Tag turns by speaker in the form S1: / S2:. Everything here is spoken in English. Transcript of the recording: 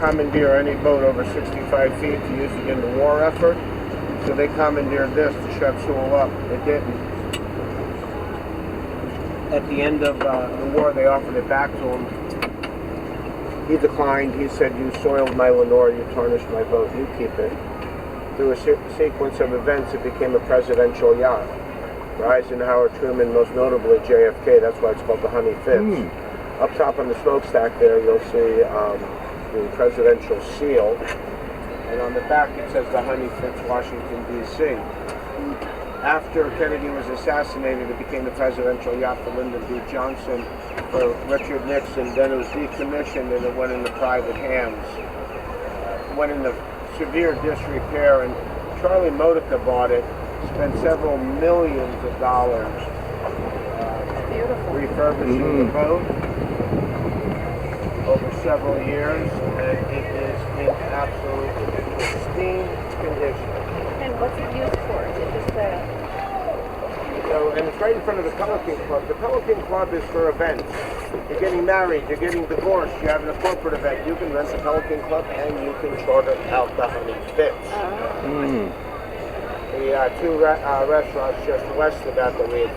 S1: commandeer any boat over 65 feet to use it in the war effort. So they commandeered this to shut Sewell up. It didn't. At the end of the war, they offered it back to him. He declined. He said, "You soiled my Lenore, you tarnished my boat, you keep it." Through a sequence of events, it became a presidential yacht. For Eisenhower, Truman, most notably JFK, that's why it's called the Honey Fitz. Up top on the smokestack there, you'll see the presidential seal. And on the back, it says the Honey Fitz, Washington, D.C. After Kennedy was assassinated, it became the presidential yacht for Lyndon B. Johnson, for Richard Nixon. Then it was decommissioned and it went into private hands. It went into severe disrepair, and Charlie Modica bought it, spent several millions of dollars refurbishing the boat over several years, and it is in absolutely pristine condition.
S2: And what's it used for? Is it just a...
S1: So, and it's right in front of the Pelican Club. The Pelican Club is for events. You're getting married, you're getting divorced, you're having a corporate event. You can rent the Pelican Club and you can charter out the Honey Fitz. The two restaurants just west of that we have